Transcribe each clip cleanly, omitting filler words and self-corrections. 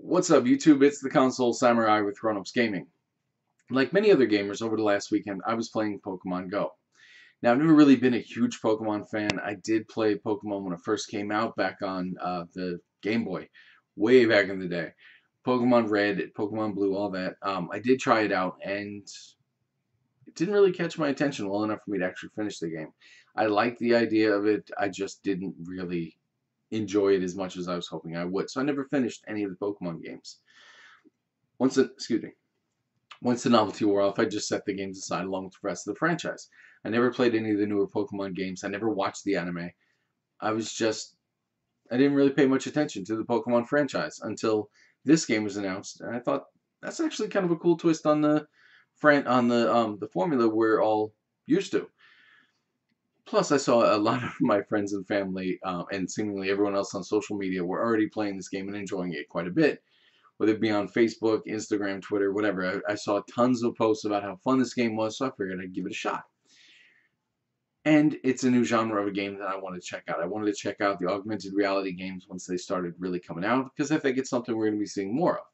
What's up, YouTube? It's the Console Samurai with Grown Ups Gaming. Like many other gamers, over the last weekend, I was playing Pokemon Go. Now, I've never really been a huge Pokemon fan. I did play Pokemon when it first came out back on the Game Boy, way back in the day. Pokemon Red, Pokemon Blue, all that. I did try it out, and it didn't really catch my attention well enough for me to actually finish the game. I liked the idea of it. I just didn't really enjoy it as much as I was hoping I would. So I never finished any of the Pokemon games. Once the novelty wore off, I just set the games aside along with the rest of the franchise. I never played any of the newer Pokemon games. I never watched the anime. I didn't really pay much attention to the Pokemon franchise until this game was announced, and I thought that's actually kind of a cool twist on the formula we're all used to. Plus, I saw a lot of my friends and family, and seemingly everyone else on social media, were already playing this game and enjoying it quite a bit. Whether it be on Facebook, Instagram, Twitter, whatever. I saw tons of posts about how fun this game was, so I figured I'd give it a shot. And it's a new genre of a game that I wanted to check out. I wanted to check out the augmented reality games once they started really coming out, because I think it's something we're going to be seeing more of.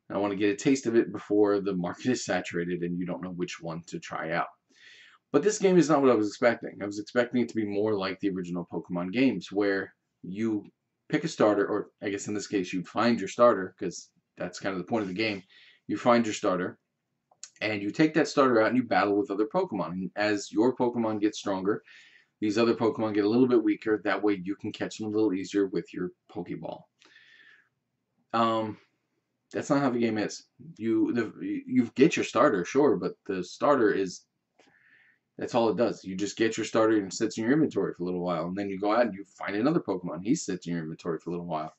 I want to get a taste of it before the market is saturated and you don't know which one to try out. But this game is not what I was expecting. I was expecting it to be more like the original Pokemon games, where you pick a starter, or I guess in this case you find your starter, because that's kind of the point of the game. You find your starter, and you take that starter out and you battle with other Pokemon. And as your Pokemon gets stronger, these other Pokemon get a little bit weaker. That way you can catch them a little easier with your Pokeball. That's not how the game is. You get your starter, sure, but the starter is... that's all it does. You just get your starter and it sits in your inventory for a little while. And then you go out and you find another Pokemon. He sits in your inventory for a little while.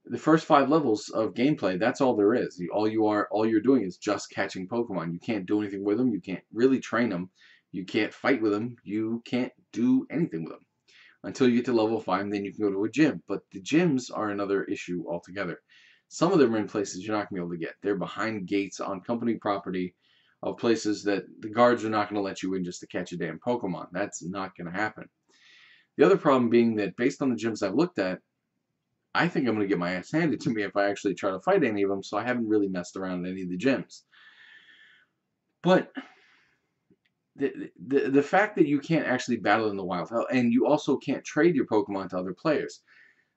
The first 5 levels of gameplay, that's all there is. All you're doing is just catching Pokemon. You can't do anything with them. You can't really train them. You can't fight with them. You can't do anything with them. Until you get to level 5, and then you can go to a gym. But the gyms are another issue altogether. Some of them are in places you're not going to be able to get. They're behind gates on company property, of places that the guards are not going to let you in just to catch a damn Pokemon. That's not going to happen. The other problem being that based on the gyms I've looked at, I think I'm going to get my ass handed to me if I actually try to fight any of them, so I haven't really messed around in any of the gyms. But the fact that you can't actually battle in the wild, and you also can't trade your Pokemon to other players,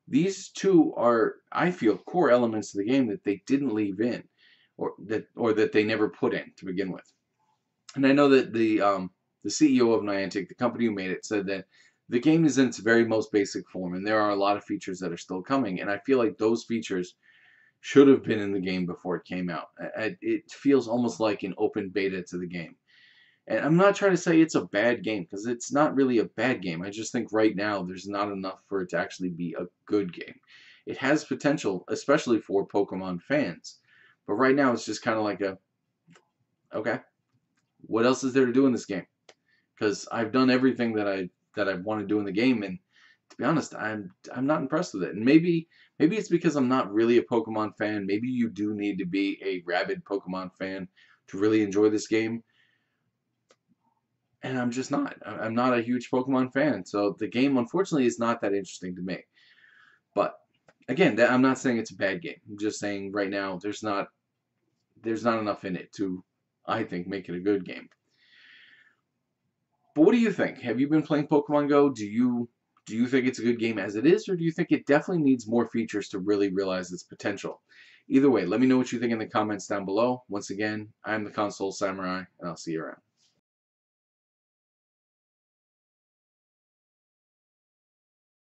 these two are, I feel, core elements of the game that they didn't leave in, or that they never put in to begin with. And I know that the CEO of Niantic, the company who made it, said that the game is in its very most basic form, and there are a lot of features that are still coming, and I feel like those features should have been in the game before it came out. It feels almost like an open beta to the game. And I'm not trying to say it's a bad game, because it's not really a bad game. I just think right now there's not enough for it to actually be a good game. It has potential, especially for Pokemon fans. But right now it's just kind of like okay, what else is there to do in this game? Because I've done everything that I want to do in the game, and to be honest, I'm not impressed with it. And maybe it's because I'm not really a Pokemon fan. Maybe you do need to be a rabid Pokemon fan to really enjoy this game. And I'm just not. I'm not a huge Pokemon fan, so the game, unfortunately, is not that interesting to me. But again, I'm not saying it's a bad game. I'm just saying right now there's not enough in it to, I think, make it a good game. But what do you think? Have you been playing Pokemon Go? Do you think it's a good game as it is, or do you think it definitely needs more features to really realize its potential? Either way, let me know what you think in the comments down below. Once again, I'm the Console Samurai, and I'll see you around.